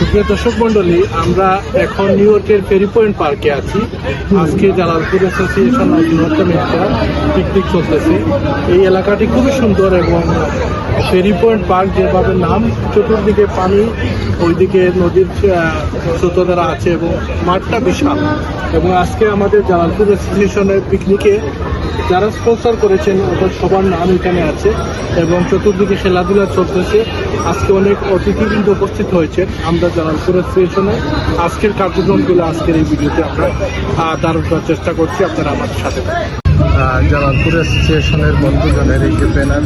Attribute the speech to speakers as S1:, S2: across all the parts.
S1: সুপ্রিয় দর্শক মন্ডলী, আমরা এখন নিউ ইয়র্কের ফেরি পয়েন্ট পার্কে আছি। আজকে Jalalpur association of north America picnic চলতেছে। এই এলাকাটি খুবই সুন্দর এবং ফেরি পয়েন্ট পার্ক যেভাবে নাম, চতুর্দিকে পানি, ওইদিকে নদীর স্রোতধারা আছে এবং মাঠটা বিশাল। এবং আজকে আমাদের জালালপুর অ্যাসোসিয়েশনের পিকনিকে যারা স্পন্সর করেছেন ওদের সবার নাম এখানে আছে এবং চতুর্দিকে খেলাধুলা চলতেছে। আজকে অনেক অতিথিবৃন্দ উপস্থিত হয়েছেন। আমরা জালালপুর অ্যাসোসিয়েশনে আজকের কার্যক্রমগুলো আজকের এই ভিডিওতে আমরা ধারণ করার চেষ্টা করছি। আপনারা আমাদের সাথে জালালপুর অ্যাসোসিয়েশনের বন্ধুজনের এই যে ব্যানার,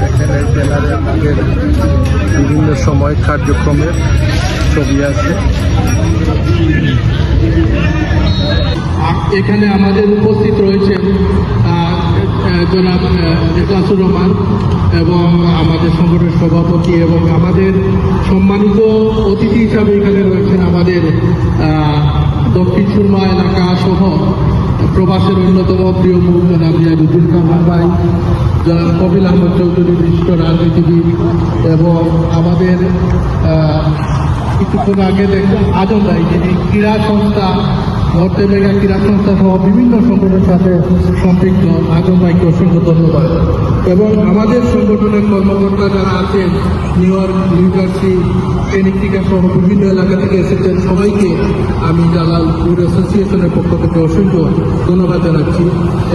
S1: এখানে ব্যানারে আগের বিভিন্ন সময় কার্যক্রমের ছবি আছে। এখানে আমাদের উপস্থিত রয়েছেন জনাব ইখলাসুর রহমান এবং আমাদের সংগঠনের সভাপতি, এবং আমাদের সম্মানিত অতিথি হিসাবে এখানে রয়েছেন আমাদের দক্ষিণ সুরমা এলাকা সহ প্রবাসের অন্যতম প্রিয় মুখ জনাব জিয়াউদ্দিন কামাল ভাই, জনাব কবিল আহমদ চৌধুরী বিশিষ্ট রাজনীতিবিদ, এবং আমাদের কিছুক্ষণ আগে দেখলাম আজম ভাই, যিনি ক্রীড়া সংস্থা নর্থ আমেরিকা ক্রীড়া সংস্থা সহ বিভিন্ন সংগঠনের সাথে সম্পৃক্ত। আজম ভাইকে অসংখ্য ধন্যবাদ। এবং আমাদের সংগঠনের কর্মকর্তা যারা আছেন, নিউ ইয়র্ক, নিউ জার্সি, কেনিকটিকা সহ বিভিন্ন এলাকা থেকে এসেছেন, সবাইকে আমি জালালপুর অ্যাসোসিয়েশনের পক্ষ থেকে অসংখ্য ধন্যবাদ জানাচ্ছি।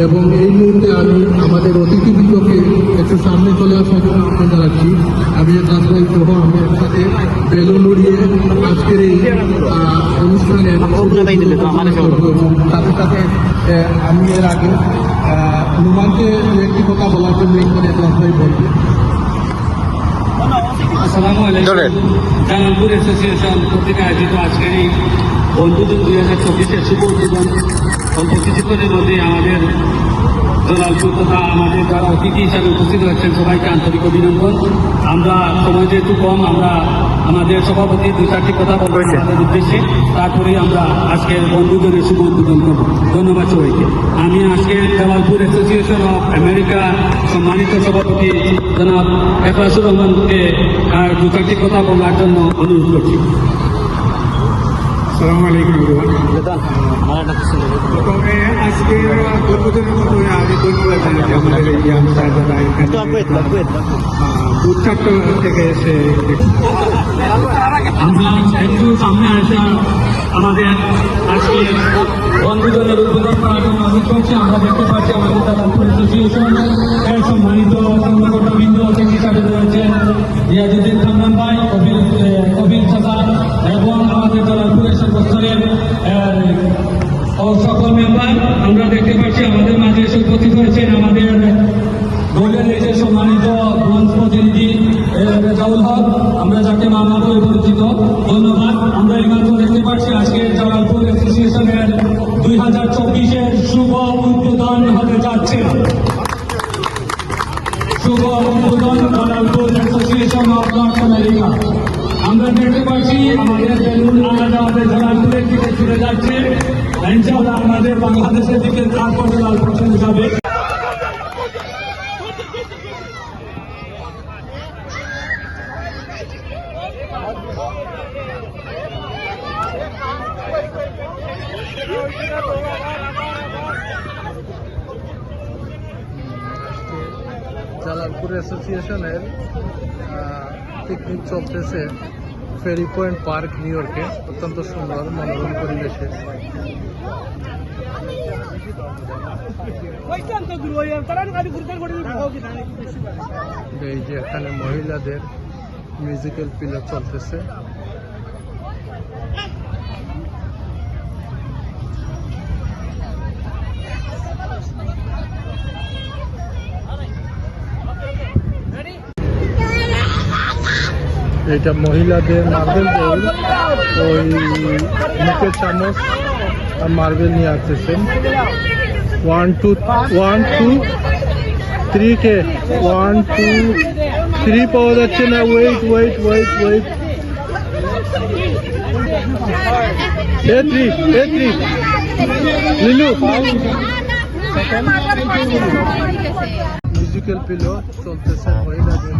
S1: এবং এই মুহূর্তে আমি আমাদের অতিথিবৃন্দকে একটু সামনে চলে আসার জন্য আহ্বান জানাচ্ছি। আমি দাস ভাই সহ আমি একসাথে বেলুন উড়িয়ে আজকের এই অনুষ্ঠানের সাথে সাথে আমি এর আগে নুমানকে একটি কথা বলার জন্য এখানে দাস ভাই বলবো।
S2: আসসালামু আলাইকুম। জালালপুর অ্যাসোসিয়েশন কর্তৃক আয়োজিত আজকের এই বন্ধুদের 2024-এর শুভ উদ্বোধন কিছুক্ষণের মধ্যে আমাদের জালালপুর তথা আমাদের যারা অতিথি হিসাবে উপস্থিত হচ্ছেন সবাইকে আন্তরিক অভিনন্দন। আমরা সময় যেহেতু কম, আমরা আমাদের সভাপতি 2-4টি কথা বলবো আমাদের উদ্দেশ্যে, তারপরে আমরা আজকের বন্ধুদের শুভ উদ্বোধন করব। ধন্যবাদ সবাইকে। আমি আজকে জালালপুর অ্যাসোসিয়েশন অফ আমেরিকা সম্মানিত সভাপতি জনাব ইখলাসুর রহমানকে 2-4টি কথা বলার জন্য অনুরোধ করছি।
S3: আসসালামু আলাইকুম এভরিওয়ান। প্রথমে আজকে উদ্বোধনের মতো আমি ধন্যবাদ জানাচ্ছি আমাদের এই ইয়াংস্টার যারা উচ্চাপ্ত থেকে এসে
S2: আমরা একটু সামনে আসা আমাদের আজকে বন্ধুজনের উদ্বোধন করার জন্য অনুরোধ করছি। আমরা দেখতে পাচ্ছি আমাদের জালালপুর অ্যাসোসিয়েশন এর সম্মানিত কর্মকর্তাবৃন্দ হিসাবে রয়েছেন জিয়াউদ্দিন কামাল ভাই, কবির চাচা, এবং আমাদের জালালপুর অ্যাসোসিয়েশনের সকল মেম্বার। আমরা দেখতে পাচ্ছি আমাদের মাঝে এসে উপস্থিত হয়েছেন আমাদের গোল্ডেন রেজের সম্মানিত ব্রোঞ্জ প্রতিনিধি রেজাউল হক, আমরা যাকে মামা বলে পরিচিত। ধন্যবাদ। আমরা এইমাত্র দেখতে পাচ্ছি আজকে জালালপুর অ্যাসোসিয়েশনের 2024-এর শুভ উদ্বোধন হতে যাচ্ছে। শুভ উদ্বোধন Jalalpur association of north America. আমরা দেখতে পাচ্ছি আমাদের বেলুন আলাদা আমাদের জালালপুরের দিকে ছুটে যাচ্ছে। ইনশাআল্লাহ আমাদের বাংলাদেশের দিকে তারপর জালালপুর চলে যাবে।
S1: জালালপুর অ্যাসোসিয়েশনের পিকনিক চলতেছে ফেরি পয়েন্ট পার্ক, নিউ ইয়র্কে। অত্যন্ত সুন্দর মনোরম পরিবেশে এই যে এখানে মহিলাদের মিউজিক্যাল পিলো চলতেছে। এটা মহিলাদের মার্বেল বল, ওই মুখে চামচ আর মার্বেল নিয়ে আসতেছেন। 1 2 1 2 3 কে 1 2 3 পাওয়া যাচ্ছে না। Wait wait wait wait A3 লিলু মিউজিক্যাল পিলো চলতেছে মহিলাদের।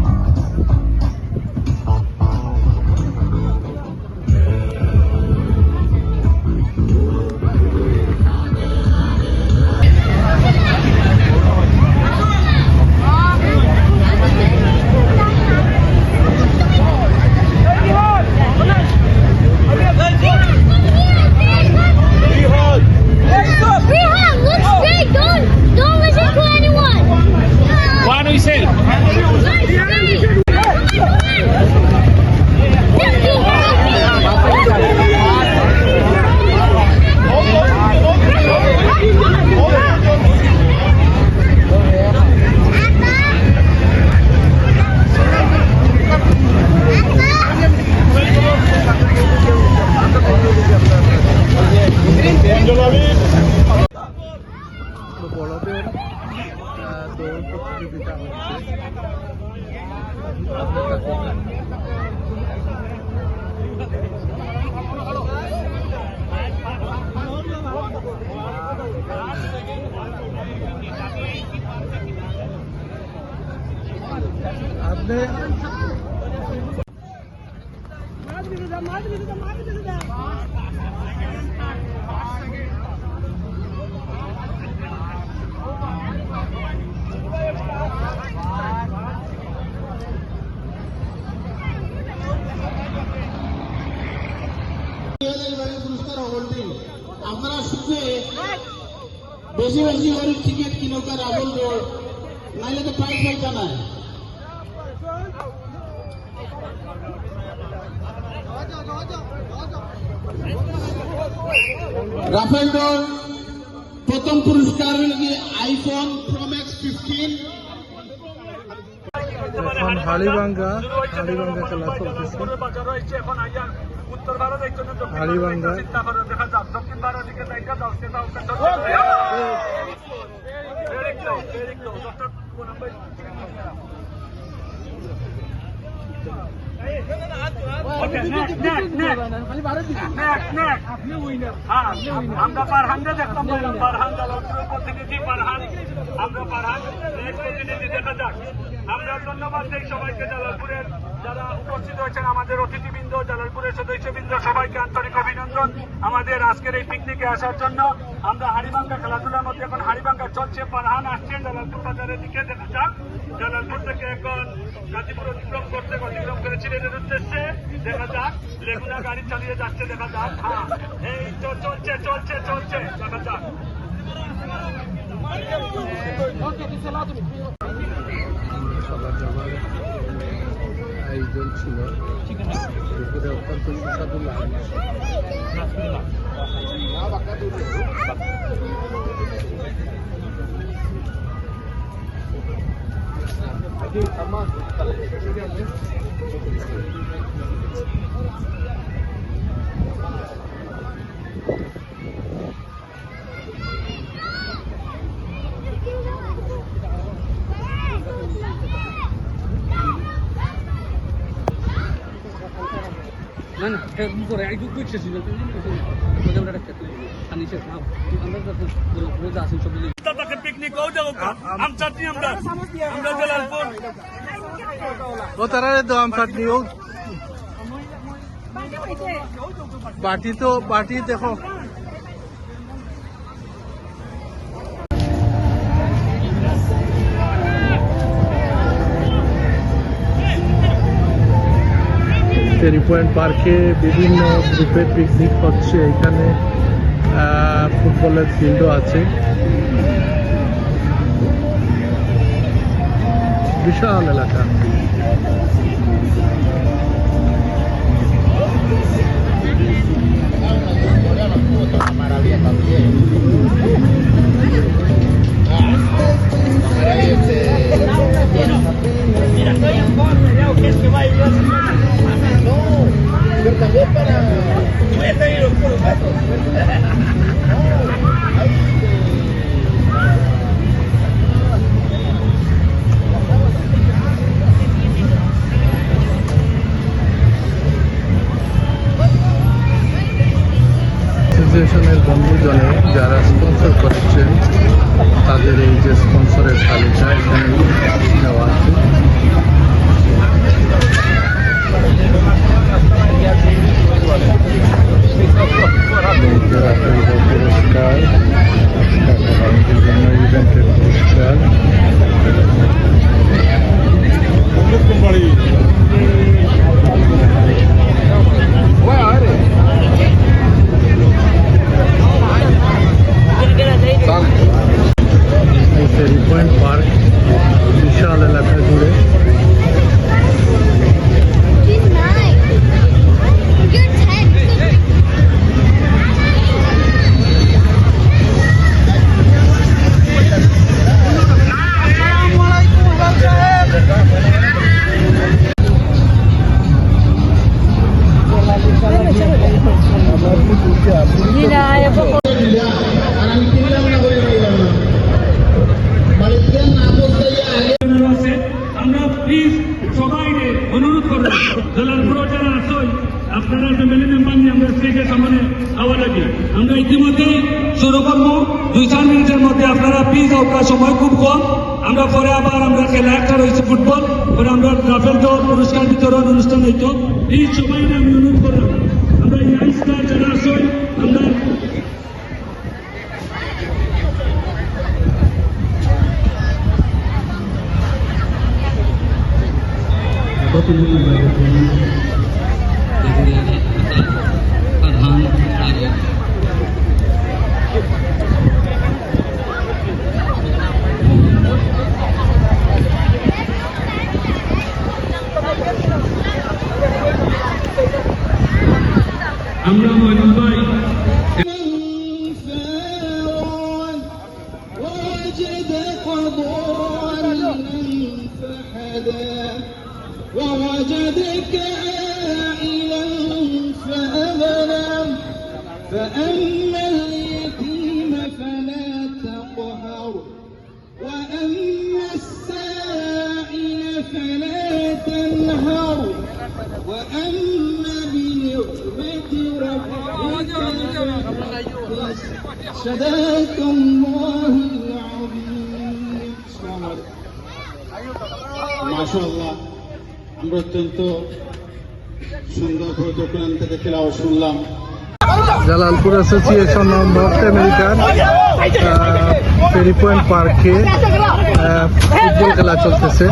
S4: আপনারা শুধু বেশি বেশি করে টিকিট কিনোকার আবল নাইলে তো প্রাইস পাইতা না। রাফেল ডোর প্রথম পুরস্কার হল কি আইফোন প্রো ম্যাক্স 15।
S1: এখন হাড়িভাঙ্গা খেলা চলতেছে। হাড়িভাঙ্গা
S2: আমরা পারহানকে দেখতাম, পারহান জালালপুরের প্রতিনিধি পারহান, আমরা পারহান প্রতিনিধি দেখা যাক। আমরা ধন্যবাদ দিই সবাইকে, জালালপুরের যারা উপস্থিত হয়েছেন, আমাদের অতিথিবৃন্দ, জালালপুরের সদস্যবৃন্দ, সবাইকে আন্তরিক অভিনন্দন আমাদের আজকের এই পিকনিকে আসার জন্য। আমরা হাড়িভাঙ্গা খেলাধুলার মধ্যে এখন হাড়িভাঙ্গা চলছে, পারহান আসছেন জালালপুর বাজারের দিকে, দেখা যাক। জালালপুর থেকে এখন গাজীপুর অতিক্রম করে সিলেটের উদ্দেশ্যে, দেখা যাক। লেগুনা গাড়ি চালিয়ে যাচ্ছে, দেখা যাক। হ্যাঁ, এই তো চলছে দেখা যাক।
S1: খাবার দাবার আয়োজন ছিল, দুপুরে অত্যন্ত সুস্বাদু লাগলো।
S5: না না পরে একটু কুইক শেষ হয়ে যাবে আমরা আসেন সব
S2: পিকনিক ও যাবো আমচাটনি, আমরা জালালপুর
S1: ও তারা তো আম চাটনি ও বাটি দেখো। ফেরি পয়েন্ট পার্কে বিভিন্ন গ্রুপের পিকনিক হচ্ছে। এখানে ফুটবলের ফিল্ডও আছে, বিশাল এলাকা। অ্যাসোসিয়েশনের বন্ধুজনে যারা স্পন্সর করেছেন তাদের এই যে স্পন্সরের তালিকা এখানে দেওয়া আছে। পুরস্কার, বিভিন্ন ইভেন্টের পুরস্কার। ফেরি পয়েন্ট পার্ক বিশাল এলাকা জুড়ে
S2: ফ্যামিলি মেম্বার নিয়ে আমরা স্টেজের সামনে আওয়া লাগি। আমরা ইতিমধ্যেই শুরু করবো 2-4 মিনিটের মধ্যে। আপনারা প্লিজ আপনার সময় খুব কম। আমরা পরে আবার আমরা খেলা একটা রয়েছে ফুটবল, পরে আমরা রাফেল দৌড় পুরস্কার বিতরণ অনুষ্ঠান হইতো। এই সবাই আমি অনুরোধ করলাম আমরা ইয়াংস্টার যারা আসেন আমরা আমরা মহিন ভাই
S4: ووجدك عائلا فأغنى فأما اليتيم فلا تقهر وأما السائل فلا تنهر وأما بنعمة ربك فحدث صدق الله العظيم. মাশাআল্লাহ, আমরা অত্যন্ত সুন্দর প্রোগ্রাম থেকে তেলাওয়াত শুনলাম।
S1: জালালপুর অ্যাসোসিয়েশন অফ নর্থ আমেরিকার ফেরি পয়েন্ট পার্কে ফুটবল খেলা চলতেছে।